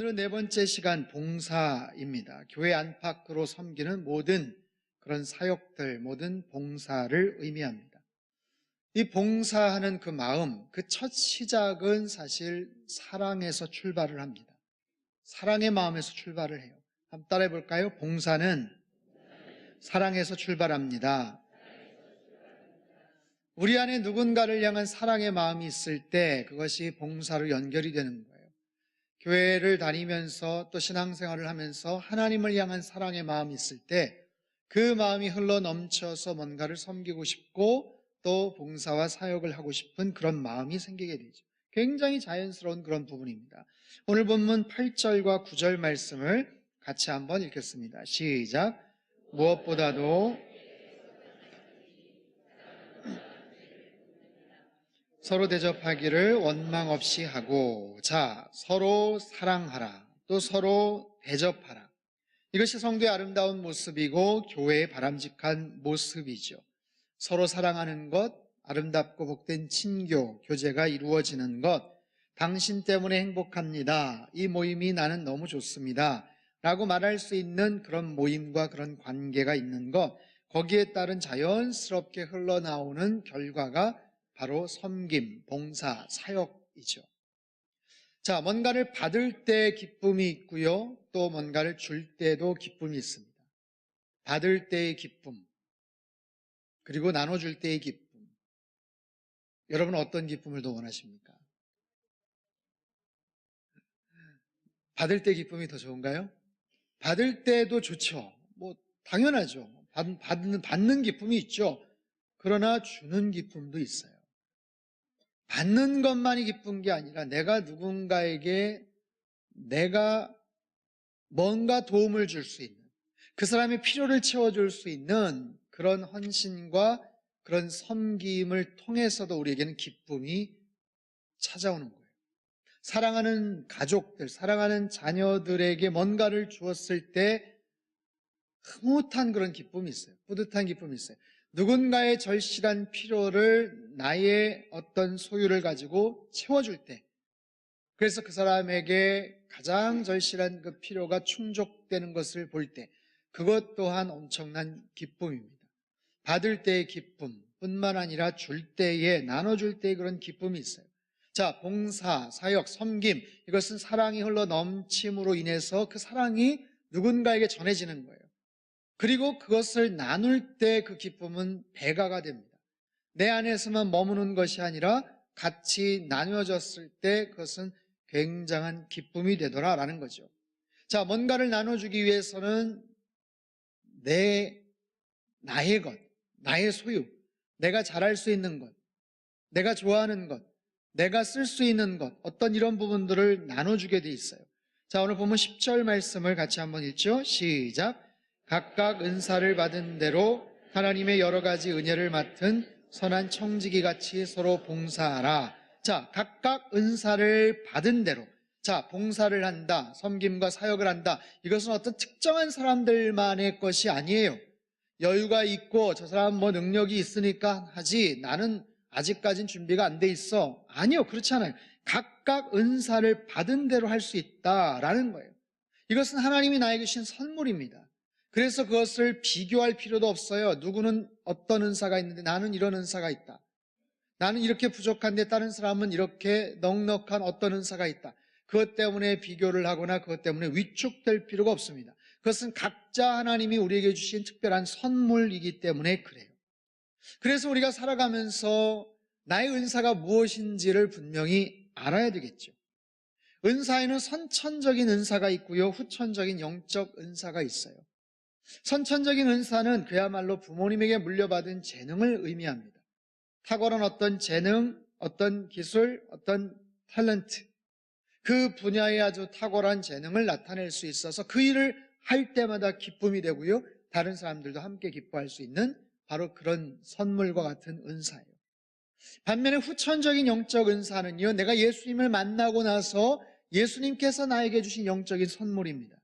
오늘은 네 번째 시간 봉사입니다. 교회 안팎으로 섬기는 모든 그런 사역들, 모든 봉사를 의미합니다. 이 봉사하는 그 마음, 그 첫 시작은 사실 사랑에서 출발을 합니다. 사랑의 마음에서 출발을 해요. 한번 따라해 볼까요? 봉사는 사랑에서 출발합니다. 우리 안에 누군가를 향한 사랑의 마음이 있을 때 그것이 봉사로 연결이 되는 거예요. 교회를 다니면서 또 신앙생활을 하면서 하나님을 향한 사랑의 마음이 있을 때 그 마음이 흘러 넘쳐서 뭔가를 섬기고 싶고 또 봉사와 사역을 하고 싶은 그런 마음이 생기게 되죠. 굉장히 자연스러운 그런 부분입니다. 오늘 본문 8절과 9절 말씀을 같이 한번 읽겠습니다. 시작. 무엇보다도 서로 대접하기를 원망 없이 하고, 자, 서로 사랑하라, 또 서로 대접하라. 이것이 성도의 아름다운 모습이고 교회의 바람직한 모습이죠. 서로 사랑하는 것, 아름답고 복된 친교, 교제가 이루어지는 것, 당신 때문에 행복합니다, 이 모임이 나는 너무 좋습니다 라고 말할 수 있는 그런 모임과 그런 관계가 있는 것, 거기에 따른 자연스럽게 흘러나오는 결과가 바로 섬김, 봉사, 사역이죠. 자, 뭔가를 받을 때 기쁨이 있고요, 또 뭔가를 줄 때도 기쁨이 있습니다. 받을 때의 기쁨, 그리고 나눠줄 때의 기쁨. 여러분은 어떤 기쁨을 더 원하십니까? 받을 때 기쁨이 더 좋은가요? 받을 때도 좋죠. 당연하죠. 받는 기쁨이 있죠. 그러나 주는 기쁨도 있어요. 받는 것만이 기쁜 게 아니라 내가 누군가에게 내가 뭔가 도움을 줄 수 있는, 그 사람의 필요를 채워줄 수 있는 그런 헌신과 그런 섬김을 통해서도 우리에게는 기쁨이 찾아오는 거예요. 사랑하는 가족들, 사랑하는 자녀들에게 뭔가를 주었을 때 흐뭇한 그런 기쁨이 있어요. 뿌듯한 기쁨이 있어요. 누군가의 절실한 필요를 나의 어떤 소유를 가지고 채워줄 때, 그래서 그 사람에게 가장 절실한 그 필요가 충족되는 것을 볼 때, 그것 또한 엄청난 기쁨입니다. 받을 때의 기쁨 뿐만 아니라 줄 때에, 나눠줄 때의 그런 기쁨이 있어요. 자, 봉사, 사역, 섬김, 이것은 사랑이 흘러 넘침으로 인해서 그 사랑이 누군가에게 전해지는 거예요. 그리고 그것을 나눌 때 그 기쁨은 배가가 됩니다. 내 안에서만 머무는 것이 아니라 같이 나누어졌을 때 그것은 굉장한 기쁨이 되더라라는 거죠. 자, 뭔가를 나눠주기 위해서는 나의 것, 나의 소유, 내가 잘할 수 있는 것, 내가 좋아하는 것, 내가 쓸 수 있는 것, 어떤 이런 부분들을 나눠주게 돼 있어요. 자, 오늘 보면 10절 말씀을 같이 한번 읽죠. 시작. 각각 은사를 받은 대로 하나님의 여러 가지 은혜를 맡은 선한 청지기 같이 서로 봉사하라. 자, 각각 은사를 받은 대로. 자, 봉사를 한다, 섬김과 사역을 한다. 이것은 어떤 특정한 사람들만의 것이 아니에요. 여유가 있고 저 사람 능력이 있으니까 하지, 나는 아직까진 준비가 안 돼 있어. 아니요, 그렇지 않아요. 각각 은사를 받은 대로 할 수 있다라는 거예요. 이것은 하나님이 나에게 주신 선물입니다. 그래서 그것을 비교할 필요도 없어요. 누구는 어떤 은사가 있는데 나는 이런 은사가 있다. 나는 이렇게 부족한데 다른 사람은 이렇게 넉넉한 어떤 은사가 있다. 그것 때문에 비교를 하거나 그것 때문에 위축될 필요가 없습니다. 그것은 각자 하나님이 우리에게 주신 특별한 선물이기 때문에 그래요. 그래서 우리가 살아가면서 나의 은사가 무엇인지를 분명히 알아야 되겠죠. 은사에는 선천적인 은사가 있고요, 후천적인 영적 은사가 있어요. 선천적인 은사는 그야말로 부모님에게 물려받은 재능을 의미합니다. 탁월한 어떤 재능, 어떤 기술, 어떤 탤런트, 그 분야에 아주 탁월한 재능을 나타낼 수 있어서 그 일을 할 때마다 기쁨이 되고요, 다른 사람들도 함께 기뻐할 수 있는 바로 그런 선물과 같은 은사예요. 반면에 후천적인 영적 은사는요, 내가 예수님을 만나고 나서 예수님께서 나에게 주신 영적인 선물입니다.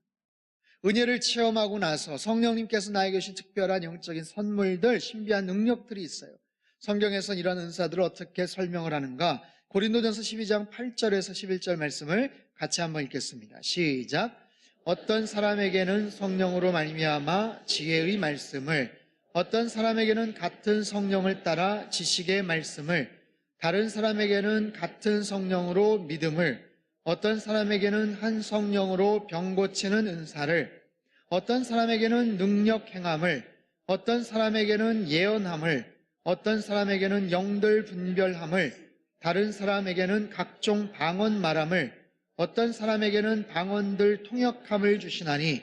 은혜를 체험하고 나서 성령님께서 나에게 주신 특별한 영적인 선물들, 신비한 능력들이 있어요. 성경에서는 이런 은사들을 어떻게 설명을 하는가? 고린도전서 12장 8절에서 11절 말씀을 같이 한번 읽겠습니다. 시작. 어떤 사람에게는 성령으로 말미암아 지혜의 말씀을, 어떤 사람에게는 같은 성령을 따라 지식의 말씀을, 다른 사람에게는 같은 성령으로 믿음을, 어떤 사람에게는 한 성령으로 병 고치는 은사를, 어떤 사람에게는 능력 행함을, 어떤 사람에게는 예언함을, 어떤 사람에게는 영들 분별함을, 다른 사람에게는 각종 방언 말함을, 어떤 사람에게는 방언들 통역함을 주시나니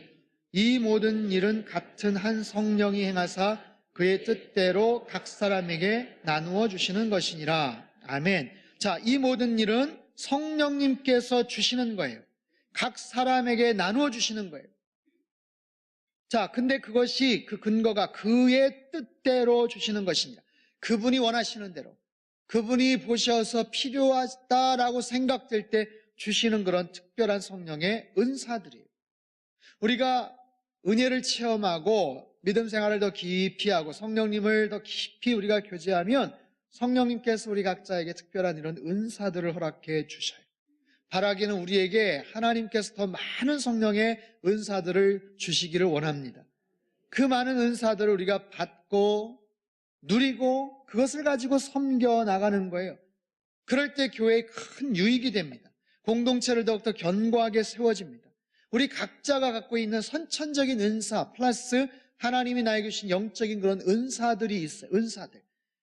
이 모든 일은 같은 한 성령이 행하사 그의 뜻대로 각 사람에게 나누어 주시는 것이니라. 아멘. 자, 이 모든 일은 성령님께서 주시는 거예요. 각 사람에게 나누어 주시는 거예요. 자, 근데 그것이 그 근거가 그의 뜻대로 주시는 것입니다. 그분이 원하시는 대로, 그분이 보셔서 필요하다라고 생각될 때 주시는 그런 특별한 성령의 은사들이에요. 우리가 은혜를 체험하고 믿음 생활을 더 깊이 하고 성령님을 더 깊이 우리가 교제하면 성령님께서 우리 각자에게 특별한 이런 은사들을 허락해 주셔요. 바라기는 우리에게 하나님께서 더 많은 성령의 은사들을 주시기를 원합니다. 그 많은 은사들을 우리가 받고 누리고 그것을 가지고 섬겨 나가는 거예요. 그럴 때 교회에 큰 유익이 됩니다. 공동체를 더욱더 견고하게 세워집니다. 우리 각자가 갖고 있는 선천적인 은사 플러스 하나님이 나에게 주신 영적인 그런 은사들이 있어요. 은사들.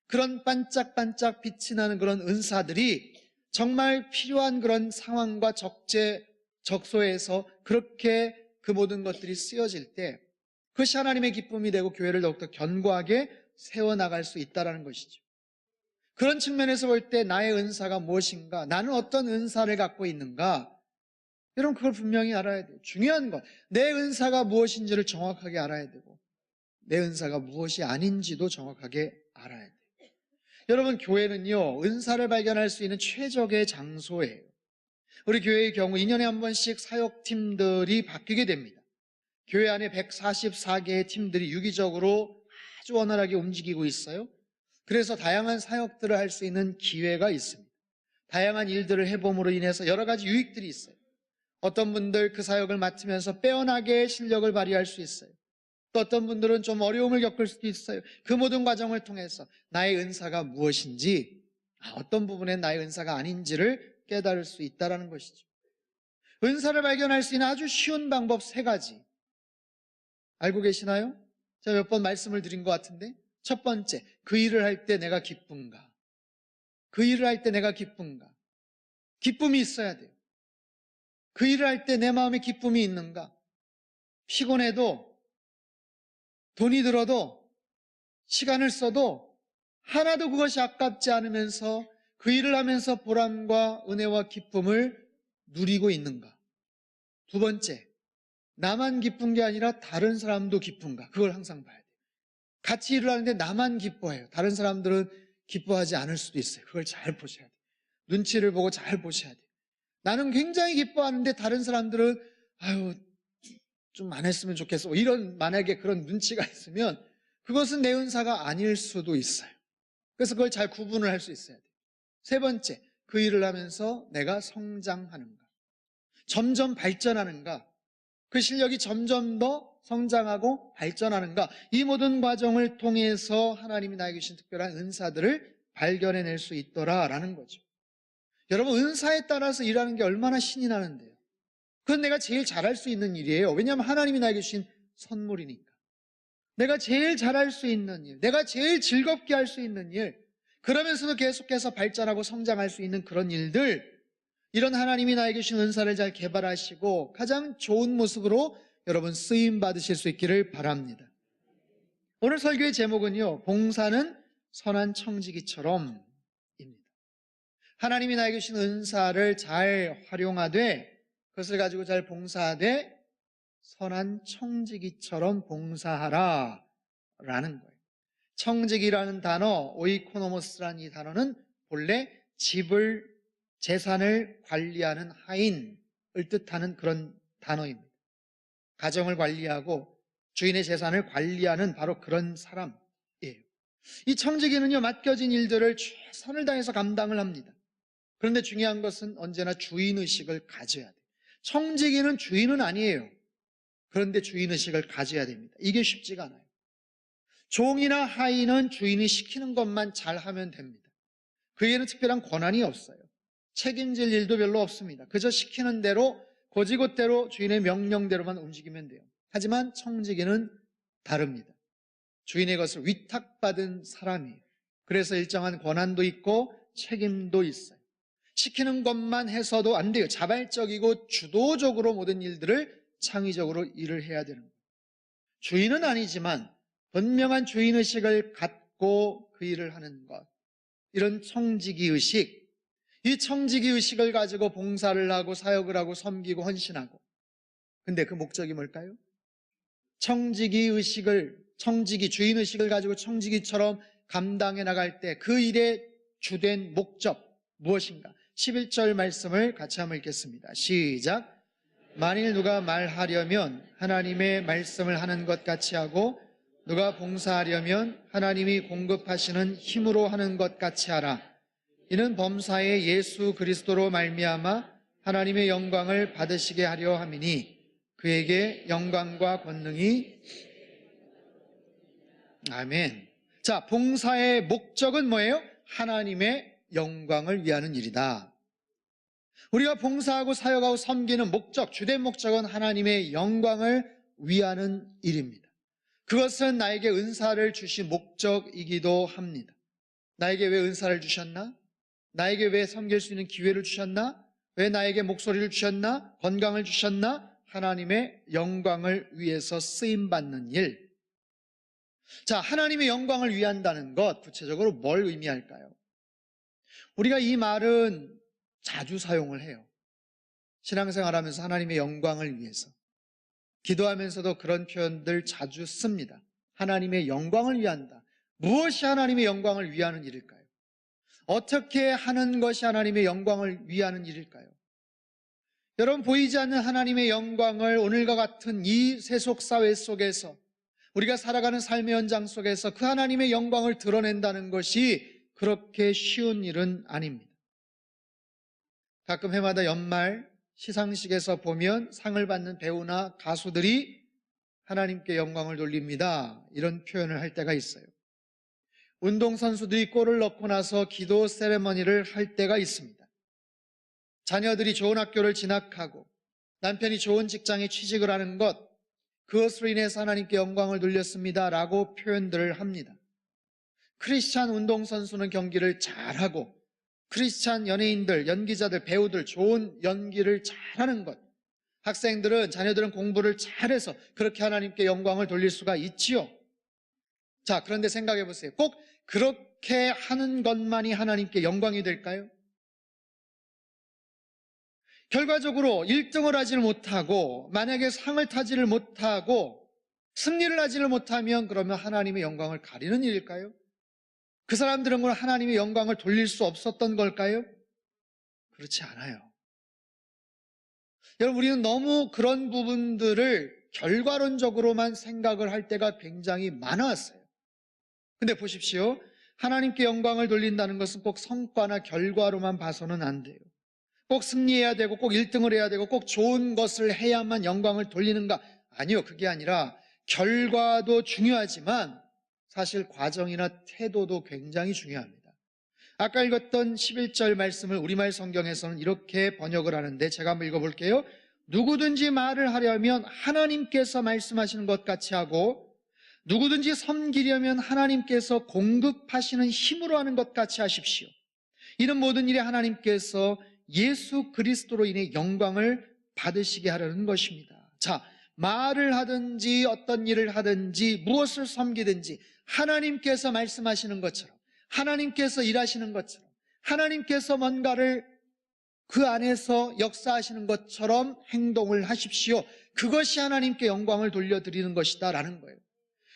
그런 반짝반짝 빛이 나는 그런 은사들이 정말 필요한 그런 상황과 적소에서 그렇게 그 모든 것들이 쓰여질 때 그것이 하나님의 기쁨이 되고 교회를 더욱더 견고하게 세워나갈 수 있다는 것이죠. 그런 측면에서 볼 때 나의 은사가 무엇인가, 나는 어떤 은사를 갖고 있는가, 여러분 그걸 분명히 알아야 돼요. 중요한 건 내 은사가 무엇인지를 정확하게 알아야 되고 내 은사가 무엇이 아닌지도 정확하게 알아야 돼요. 여러분 교회는요, 은사를 발견할 수 있는 최적의 장소예요. 우리 교회의 경우 2년에 한 번씩 사역팀들이 바뀌게 됩니다. 교회 안에 144개의 팀들이 유기적으로 아주 원활하게 움직이고 있어요. 그래서 다양한 사역들을 할 수 있는 기회가 있습니다. 다양한 일들을 해봄으로 인해서 여러 가지 유익들이 있어요. 어떤 분들 그 사역을 맡으면서 빼어나게 실력을 발휘할 수 있어요. 또 어떤 분들은 좀 어려움을 겪을 수도 있어요. 그 모든 과정을 통해서 나의 은사가 무엇인지, 어떤 부분에 나의 은사가 아닌지를 깨달을 수 있다는 것이죠. 은사를 발견할 수 있는 아주 쉬운 방법 3가지 알고 계시나요? 제가 몇 번 말씀을 드린 것 같은데, 첫 번째, 그 일을 할 때 내가 기쁜가? 그 일을 할 때 내가 기쁜가? 기쁨이 있어야 돼요. 그 일을 할 때 내 마음에 기쁨이 있는가? 피곤해도, 돈이 들어도, 시간을 써도 하나도 그것이 아깝지 않으면서 그 일을 하면서 보람과 은혜와 기쁨을 누리고 있는가? 두 번째, 나만 기쁜 게 아니라 다른 사람도 기쁜가? 그걸 항상 봐야 돼요. 같이 일을 하는데 나만 기뻐해요. 다른 사람들은 기뻐하지 않을 수도 있어요. 그걸 잘 보셔야 돼요. 눈치를 보고 잘 보셔야 돼요. 나는 굉장히 기뻐하는데 다른 사람들은 아유 좀 안 했으면 좋겠어. 이런 만약에 그런 눈치가 있으면 그것은 내 은사가 아닐 수도 있어요. 그래서 그걸 잘 구분을 할 수 있어야 돼요. 세 번째, 그 일을 하면서 내가 성장하는가? 점점 발전하는가? 그 실력이 점점 더 성장하고 발전하는가? 이 모든 과정을 통해서 하나님이 나에게 주신 특별한 은사들을 발견해낼 수 있더라라는 거죠. 여러분, 은사에 따라서 일하는 게 얼마나 신이 나는데요. 그건 내가 제일 잘할 수 있는 일이에요. 왜냐하면 하나님이 나에게 주신 선물이니까. 내가 제일 잘할 수 있는 일, 내가 제일 즐겁게 할 수 있는 일, 그러면서도 계속해서 발전하고 성장할 수 있는 그런 일들, 이런 하나님이 나에게 주신 은사를 잘 개발하시고 가장 좋은 모습으로 여러분 쓰임 받으실 수 있기를 바랍니다. 오늘 설교의 제목은요, 봉사는 선한 청지기처럼 입니다. 하나님이 나에게 주신 은사를 잘 활용하되 그것을 가지고 잘 봉사하되 선한 청지기처럼 봉사하라 라는 거예요. 청지기라는 단어, 오이코노모스라는 이 단어는 본래 재산을 관리하는 하인을 뜻하는 그런 단어입니다. 가정을 관리하고 주인의 재산을 관리하는 바로 그런 사람이에요. 이 청지기는요, 맡겨진 일들을 최선을 다해서 감당을 합니다. 그런데 중요한 것은 언제나 주인의식을 가져야 돼요. 청지기는 주인은 아니에요. 그런데 주인의식을 가져야 됩니다. 이게 쉽지가 않아요. 종이나 하인은 주인이 시키는 것만 잘하면 됩니다. 그에게는 특별한 권한이 없어요. 책임질 일도 별로 없습니다. 그저 시키는 대로 곧이곧대로 주인의 명령대로만 움직이면 돼요. 하지만 청지기는 다릅니다. 주인의 것을 위탁받은 사람이에요. 그래서 일정한 권한도 있고 책임도 있어요. 시키는 것만 해서도 안 돼요. 자발적이고 주도적으로 모든 일들을 창의적으로 일을 해야 되는 거예요. 주인은 아니지만 분명한 주인의식을 갖고 그 일을 하는 것, 이런 청지기의식, 이 청지기의식을 가지고 봉사를 하고 사역을 하고 섬기고 헌신하고, 근데 그 목적이 뭘까요? 주인의식을 가지고 청지기처럼 감당해 나갈 때 그 일의 주된 목적 무엇인가? 11절 말씀을 같이 한번 읽겠습니다. 시작. 만일 누가 말하려면 하나님의 말씀을 하는 것 같이 하고 누가 봉사하려면 하나님이 공급하시는 힘으로 하는 것 같이 하라. 이는 범사에 예수 그리스도로 말미암아 하나님의 영광을 받으시게 하려 함이니 그에게 영광과 권능이 아멘. 자, 봉사의 목적은 뭐예요? 하나님의 영광을 위하는 일이다. 우리가 봉사하고 사역하고 섬기는 목적, 주된 목적은 하나님의 영광을 위하는 일입니다. 그것은 나에게 은사를 주신 목적이기도 합니다. 나에게 왜 은사를 주셨나? 나에게 왜 섬길 수 있는 기회를 주셨나? 왜 나에게 목소리를 주셨나? 건강을 주셨나? 하나님의 영광을 위해서 쓰임받는 일. 자, 하나님의 영광을 위한다는 것, 구체적으로 뭘 의미할까요? 우리가 이 말은 자주 사용을 해요. 신앙생활하면서 하나님의 영광을 위해서. 기도하면서도 그런 표현들 자주 씁니다. 하나님의 영광을 위한다. 무엇이 하나님의 영광을 위하는 일일까요? 어떻게 하는 것이 하나님의 영광을 위하는 일일까요? 여러분, 보이지 않는 하나님의 영광을 오늘과 같은 이 세속사회 속에서 우리가 살아가는 삶의 현장 속에서 그 하나님의 영광을 드러낸다는 것이 그렇게 쉬운 일은 아닙니다. 가끔 해마다 연말 시상식에서 보면 상을 받는 배우나 가수들이 하나님께 영광을 돌립니다. 이런 표현을 할 때가 있어요. 운동선수들이 골을 넣고 나서 기도 세레머니를 할 때가 있습니다. 자녀들이 좋은 학교를 진학하고 남편이 좋은 직장에 취직을 하는 것, 그것으로 인해서 하나님께 영광을 돌렸습니다 라고 표현들을 합니다. 크리스찬 운동선수는 경기를 잘하고 크리스찬 연예인들, 연기자들, 배우들 좋은 연기를 잘하는 것, 학생들은, 자녀들은 공부를 잘해서 그렇게 하나님께 영광을 돌릴 수가 있지요. 자, 그런데 생각해 보세요. 꼭 그렇게 하는 것만이 하나님께 영광이 될까요? 결과적으로 1등을 하지를 못하고 만약에 상을 타지를 못하고 승리를 하지를 못하면 그러면 하나님의 영광을 가리는 일일까요? 그 사람들은 하나님의 영광을 돌릴 수 없었던 걸까요? 그렇지 않아요. 여러분, 우리는 너무 그런 부분들을 결과론적으로만 생각을 할 때가 굉장히 많았어요. 근데 보십시오. 하나님께 영광을 돌린다는 것은 꼭 성과나 결과로만 봐서는 안 돼요. 꼭 승리해야 되고 꼭 1등을 해야 되고 꼭 좋은 것을 해야만 영광을 돌리는가? 아니요, 그게 아니라 결과도 중요하지만 사실 과정이나 태도도 굉장히 중요합니다. 아까 읽었던 11절 말씀을 우리말 성경에서는 이렇게 번역을 하는데 제가 한번 읽어볼게요. 누구든지 말을 하려면 하나님께서 말씀하시는 것 같이 하고 누구든지 섬기려면 하나님께서 공급하시는 힘으로 하는 것 같이 하십시오. 이런 모든 일에 하나님께서 예수 그리스도로 인해 영광을 받으시게 하려는 것입니다. 자, 말을 하든지 어떤 일을 하든지 무엇을 섬기든지 하나님께서 말씀하시는 것처럼, 하나님께서 일하시는 것처럼, 하나님께서 뭔가를 그 안에서 역사하시는 것처럼 행동을 하십시오. 그것이 하나님께 영광을 돌려드리는 것이다 라는 거예요.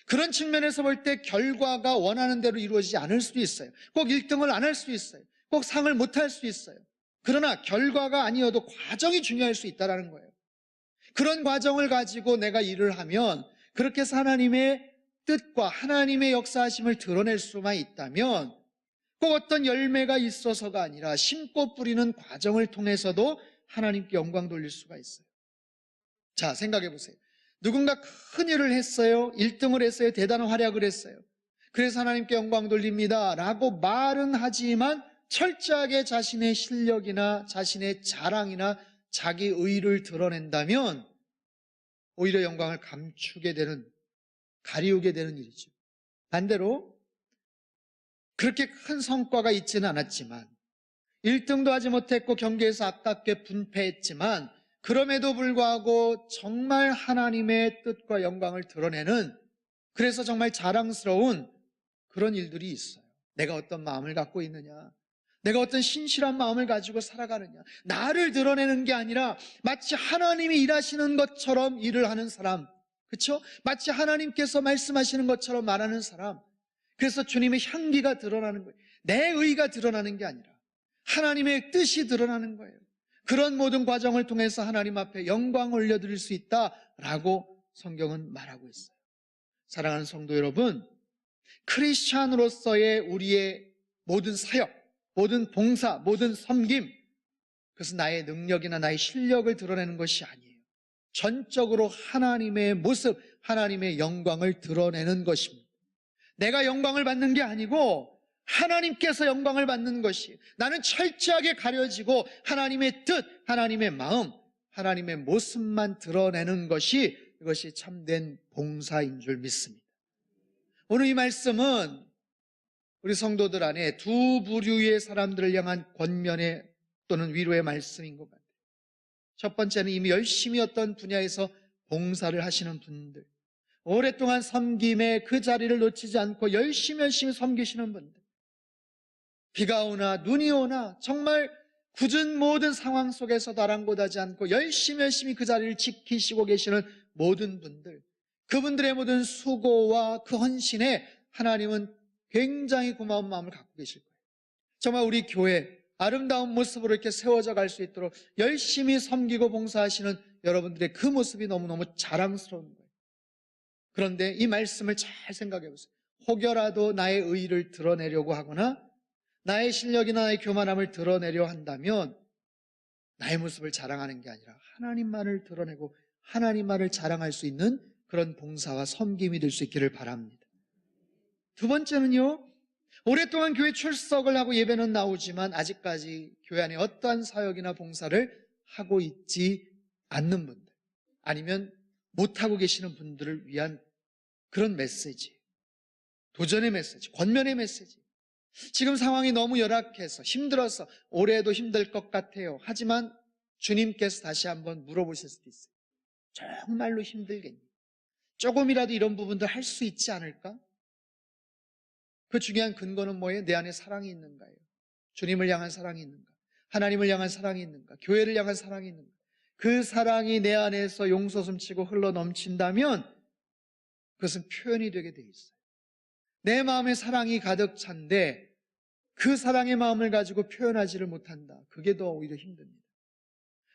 그런 측면에서 볼 때 결과가 원하는 대로 이루어지지 않을 수도 있어요. 꼭 1등을 안 할 수 있어요. 꼭 상을 못 할 수 있어요. 그러나 결과가 아니어도 과정이 중요할 수 있다는 거예요. 그런 과정을 가지고 내가 일을 하면 그렇게 해서 하나님의 뜻과 하나님의 역사하심을 드러낼 수만 있다면 꼭 어떤 열매가 있어서가 아니라 심고 뿌리는 과정을 통해서도 하나님께 영광 돌릴 수가 있어요. 자, 생각해 보세요. 누군가 큰 일을 했어요. 1등을 했어요. 대단한 활약을 했어요. 그래서 하나님께 영광 돌립니다 라고 말은 하지만 철저하게 자신의 실력이나 자신의 자랑이나 자기 의를 드러낸다면 오히려 영광을 감추게 되는, 가리우게 되는 일이죠. 반대로 그렇게 큰 성과가 있지는 않았지만 1등도 하지 못했고 경기에서 아깝게 분패했지만 그럼에도 불구하고 정말 하나님의 뜻과 영광을 드러내는, 그래서 정말 자랑스러운 그런 일들이 있어요. 내가 어떤 마음을 갖고 있느냐, 내가 어떤 신실한 마음을 가지고 살아가느냐, 나를 드러내는 게 아니라 마치 하나님이 일하시는 것처럼 일을 하는 사람, 그렇죠? 마치 하나님께서 말씀하시는 것처럼 말하는 사람. 그래서 주님의 향기가 드러나는 거예요. 내 의가 드러나는 게 아니라 하나님의 뜻이 드러나는 거예요. 그런 모든 과정을 통해서 하나님 앞에 영광을 올려드릴 수 있다라고 성경은 말하고 있어요. 사랑하는 성도 여러분, 크리스찬으로서의 우리의 모든 사역, 모든 봉사, 모든 섬김, 그것은 나의 능력이나 나의 실력을 드러내는 것이 아니에요. 전적으로 하나님의 모습, 하나님의 영광을 드러내는 것입니다. 내가 영광을 받는 게 아니고 하나님께서 영광을 받는 것이, 나는 철저하게 가려지고 하나님의 뜻, 하나님의 마음, 하나님의 모습만 드러내는 것이, 이것이 참된 봉사인 줄 믿습니다. 오늘 이 말씀은 우리 성도들 안에 두 부류의 사람들을 향한 권면의 또는 위로의 말씀인 것 같아요. 첫 번째는 이미 열심히 어떤 분야에서 봉사를 하시는 분들, 오랫동안 섬김의 그 자리를 놓치지 않고 열심히 섬기시는 분들, 비가 오나 눈이 오나 정말 굳은 모든 상황 속에서도 아랑곳하지 않고 열심히 그 자리를 지키시고 계시는 모든 분들, 그분들의 모든 수고와 그 헌신에 하나님은 굉장히 고마운 마음을 갖고 계실 거예요. 정말 우리 교회 아름다운 모습으로 이렇게 세워져 갈 수 있도록 열심히 섬기고 봉사하시는 여러분들의 그 모습이 너무너무 자랑스러운 거예요. 그런데 이 말씀을 잘 생각해 보세요. 혹여라도 나의 의의를 드러내려고 하거나 나의 실력이나 나의 교만함을 드러내려 한다면 나의 모습을 자랑하는 게 아니라 하나님만을 드러내고 하나님만을 자랑할 수 있는 그런 봉사와 섬김이 될 수 있기를 바랍니다. 두 번째는요, 오랫동안 교회 출석을 하고 예배는 나오지만 아직까지 교회 안에 어떠한 사역이나 봉사를 하고 있지 않는 분들, 아니면 못하고 계시는 분들을 위한 그런 메시지, 도전의 메시지, 권면의 메시지. 지금 상황이 너무 열악해서 힘들어서 올해도 힘들 것 같아요. 하지만 주님께서 다시 한번 물어보실 수도 있어요. 정말로 힘들겠니? 조금이라도 이런 부분들 할 수 있지 않을까? 그 중요한 근거는 뭐예요? 내 안에 사랑이 있는가요? 주님을 향한 사랑이 있는가? 하나님을 향한 사랑이 있는가? 교회를 향한 사랑이 있는가? 그 사랑이 내 안에서 용솟음치고 흘러 넘친다면 그것은 표현이 되게 돼 있어요. 내 마음에 사랑이 가득 찬데 그 사랑의 마음을 가지고 표현하지를 못한다. 그게 더 오히려 힘듭니다.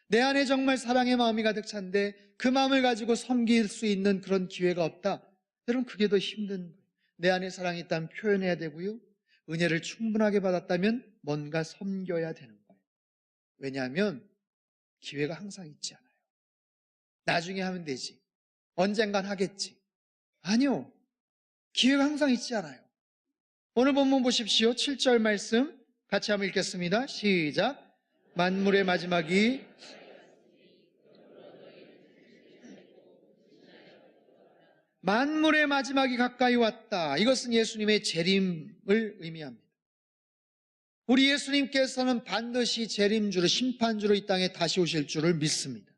내 안에 정말 사랑의 마음이 가득 찬데 그 마음을 가지고 섬길 수 있는 그런 기회가 없다. 여러분, 그게 더 힘든 거예요. 내 안에 사랑이 있다면 표현해야 되고요, 은혜를 충분하게 받았다면 뭔가 섬겨야 되는 거예요. 왜냐하면 기회가 항상 있지 않아요. 나중에 하면 되지, 언젠간 하겠지. 아니요, 기회가 항상 있지 않아요. 오늘 본문 보십시오. 7절 말씀 같이 한번 읽겠습니다. 시작. 만물의 마지막이 가까이 왔다. 이것은 예수님의 재림을 의미합니다. 우리 예수님께서는 반드시 재림주로, 심판주로 이 땅에 다시 오실 줄을 믿습니다.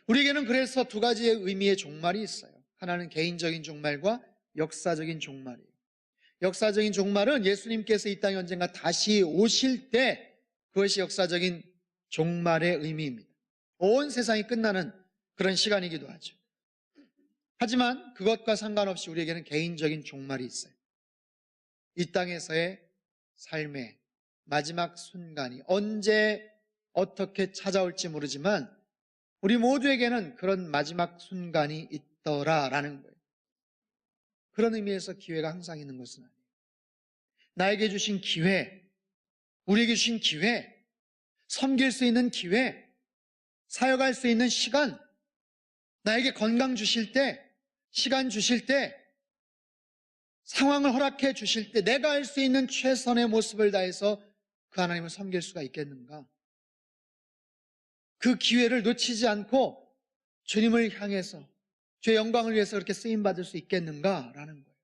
우리에게는 그래서 두 가지의 의미의 종말이 있어요. 하나는 개인적인 종말과 역사적인 종말이에요. 역사적인 종말은 예수님께서 이 땅에 언젠가 다시 오실 때, 그것이 역사적인 종말의 의미입니다. 온 세상이 끝나는 그런 시간이기도 하죠. 하지만 그것과 상관없이 우리에게는 개인적인 종말이 있어요. 이 땅에서의 삶의 마지막 순간이 언제 어떻게 찾아올지 모르지만 우리 모두에게는 그런 마지막 순간이 있더라라는 거예요. 그런 의미에서 기회가 항상 있는 것은 아니에요. 나에게 주신 기회, 우리에게 주신 기회, 섬길 수 있는 기회, 사역할 수 있는 시간, 나에게 건강 주실 때, 시간 주실 때, 상황을 허락해 주실 때 내가 할 수 있는 최선의 모습을 다해서 그 하나님을 섬길 수가 있겠는가? 그 기회를 놓치지 않고 주님을 향해서 주의 영광을 위해서 그렇게 쓰임받을 수 있겠는가라는 거예요.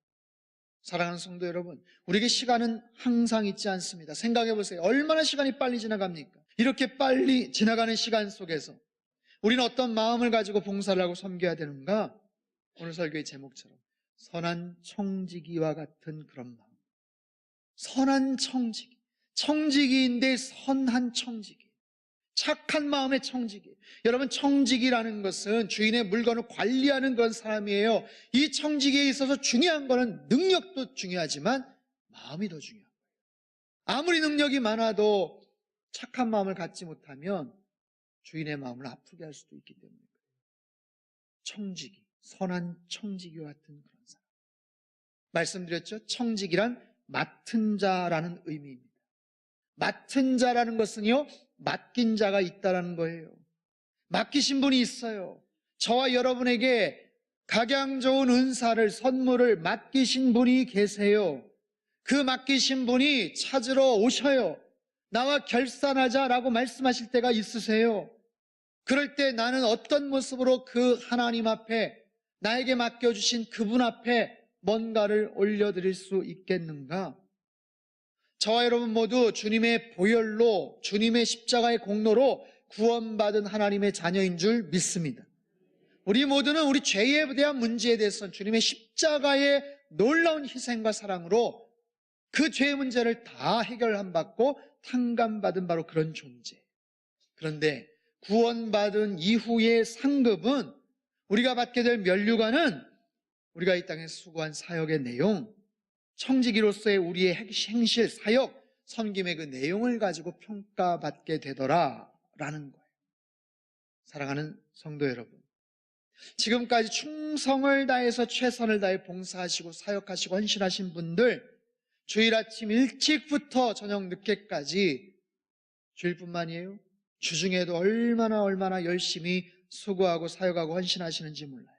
사랑하는 성도 여러분, 우리에게 시간은 항상 있지 않습니다. 생각해 보세요. 얼마나 시간이 빨리 지나갑니까? 이렇게 빨리 지나가는 시간 속에서 우리는 어떤 마음을 가지고 봉사를 하고 섬겨야 되는가? 오늘 설교의 제목처럼 선한 청지기와 같은 그런 마음. 선한 청지기. 청지기인데 선한 청지기. 착한 마음의 청지기. 여러분, 청지기라는 것은 주인의 물건을 관리하는 그런 사람이에요. 이 청지기에 있어서 중요한 거는 능력도 중요하지만 마음이 더 중요해요. 아무리 능력이 많아도 착한 마음을 갖지 못하면 주인의 마음을 아프게 할 수도 있기 때문에 그래요. 청지기, 선한 청지기와 같은 그런 사람. 말씀드렸죠? 청지기란 맡은 자라는 의미입니다. 맡은 자라는 것은요, 맡긴 자가 있다라는 거예요. 맡기신 분이 있어요. 저와 여러분에게 각양 좋은 은사를, 선물을 맡기신 분이 계세요. 그 맡기신 분이 찾으러 오셔요. 나와 결산하자라고 말씀하실 때가 있으세요. 그럴 때 나는 어떤 모습으로 그 하나님 앞에, 나에게 맡겨주신 그분 앞에 뭔가를 올려드릴 수 있겠는가? 저와 여러분 모두 주님의 보혈로, 주님의 십자가의 공로로 구원받은 하나님의 자녀인 줄 믿습니다. 우리 모두는 우리 죄에 대한 문제에 대해서는 주님의 십자가의 놀라운 희생과 사랑으로 그 죄의 문제를 다 해결받고 탕감받은 바로 그런 존재. 그런데 구원받은 이후의 상급은, 우리가 받게 될 면류관은 우리가 이 땅에 수고한 사역의 내용, 청지기로서의 우리의 행실, 사역, 섬김의 그 내용을 가지고 평가받게 되더라라는 거예요. 사랑하는 성도 여러분, 지금까지 충성을 다해서 최선을 다해 봉사하시고 사역하시고 헌신하신 분들, 주일 아침 일찍부터 저녁 늦게까지, 주일뿐만이에요, 주중에도 얼마나 열심히 수고하고 사역하고 헌신하시는지 몰라요.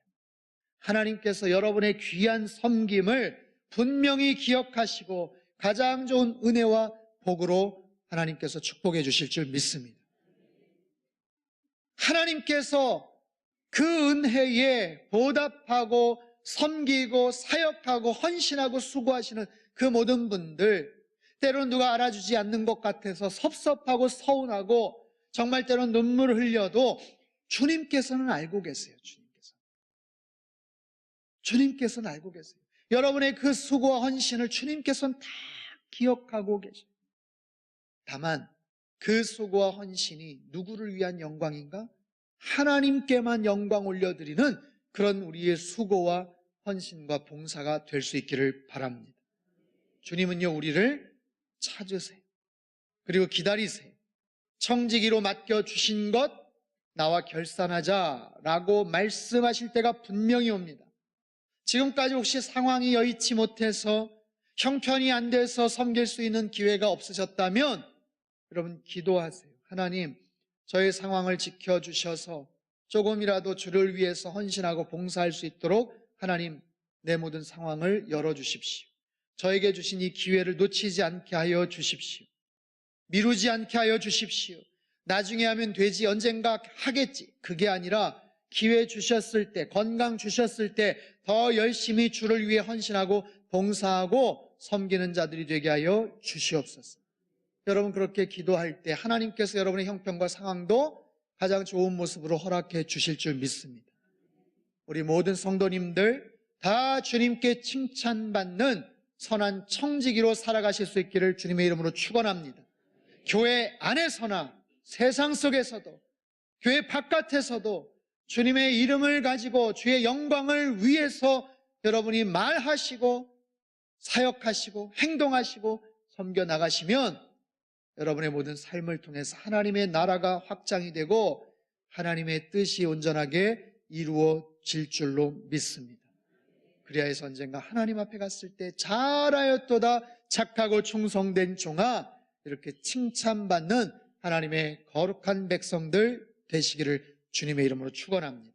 하나님께서 여러분의 귀한 섬김을 분명히 기억하시고 가장 좋은 은혜와 복으로 하나님께서 축복해 주실 줄 믿습니다. 하나님께서 그 은혜에 보답하고 섬기고 사역하고 헌신하고 수고하시는 그 모든 분들, 때로는 누가 알아주지 않는 것 같아서 섭섭하고 서운하고 정말 때로는 눈물을 흘려도 주님께서는 알고 계세요. 주님께서는 알고 계세요. 여러분의 그 수고와 헌신을 주님께서는 다 기억하고 계셔요. 다만 그 수고와 헌신이 누구를 위한 영광인가? 하나님께만 영광 올려드리는 그런 우리의 수고와 헌신과 봉사가 될 수 있기를 바랍니다. 주님은요, 우리를 찾으세요. 그리고 기다리세요. 청지기로 맡겨주신 것 나와 결산하자라고 말씀하실 때가 분명히 옵니다. 지금까지 혹시 상황이 여의치 못해서, 형편이 안 돼서 섬길 수 있는 기회가 없으셨다면 여러분 기도하세요. 하나님, 저의 상황을 지켜주셔서 조금이라도 주를 위해서 헌신하고 봉사할 수 있도록 하나님, 내 모든 상황을 열어주십시오. 저에게 주신 이 기회를 놓치지 않게 하여 주십시오. 미루지 않게 하여 주십시오. 나중에 하면 되지, 언젠가 하겠지, 그게 아니라 기회 주셨을 때, 건강 주셨을 때 더 열심히 주를 위해 헌신하고 봉사하고 섬기는 자들이 되게 하여 주시옵소서. 여러분 그렇게 기도할 때 하나님께서 여러분의 형편과 상황도 가장 좋은 모습으로 허락해 주실 줄 믿습니다. 우리 모든 성도님들 다 주님께 칭찬받는 선한 청지기로 살아가실 수 있기를 주님의 이름으로 축원합니다. 교회 안에서나 세상 속에서도, 교회 바깥에서도 주님의 이름을 가지고 주의 영광을 위해서 여러분이 말하시고 사역하시고 행동하시고 섬겨나가시면 여러분의 모든 삶을 통해서 하나님의 나라가 확장이 되고 하나님의 뜻이 온전하게 이루어질 줄로 믿습니다. 그리하여서 언젠가 하나님 앞에 갔을 때 잘하였도다 착하고 충성된 종아, 이렇게 칭찬받는 하나님의 거룩한 백성들 되시기를 주님의 이름으로 축원합니다.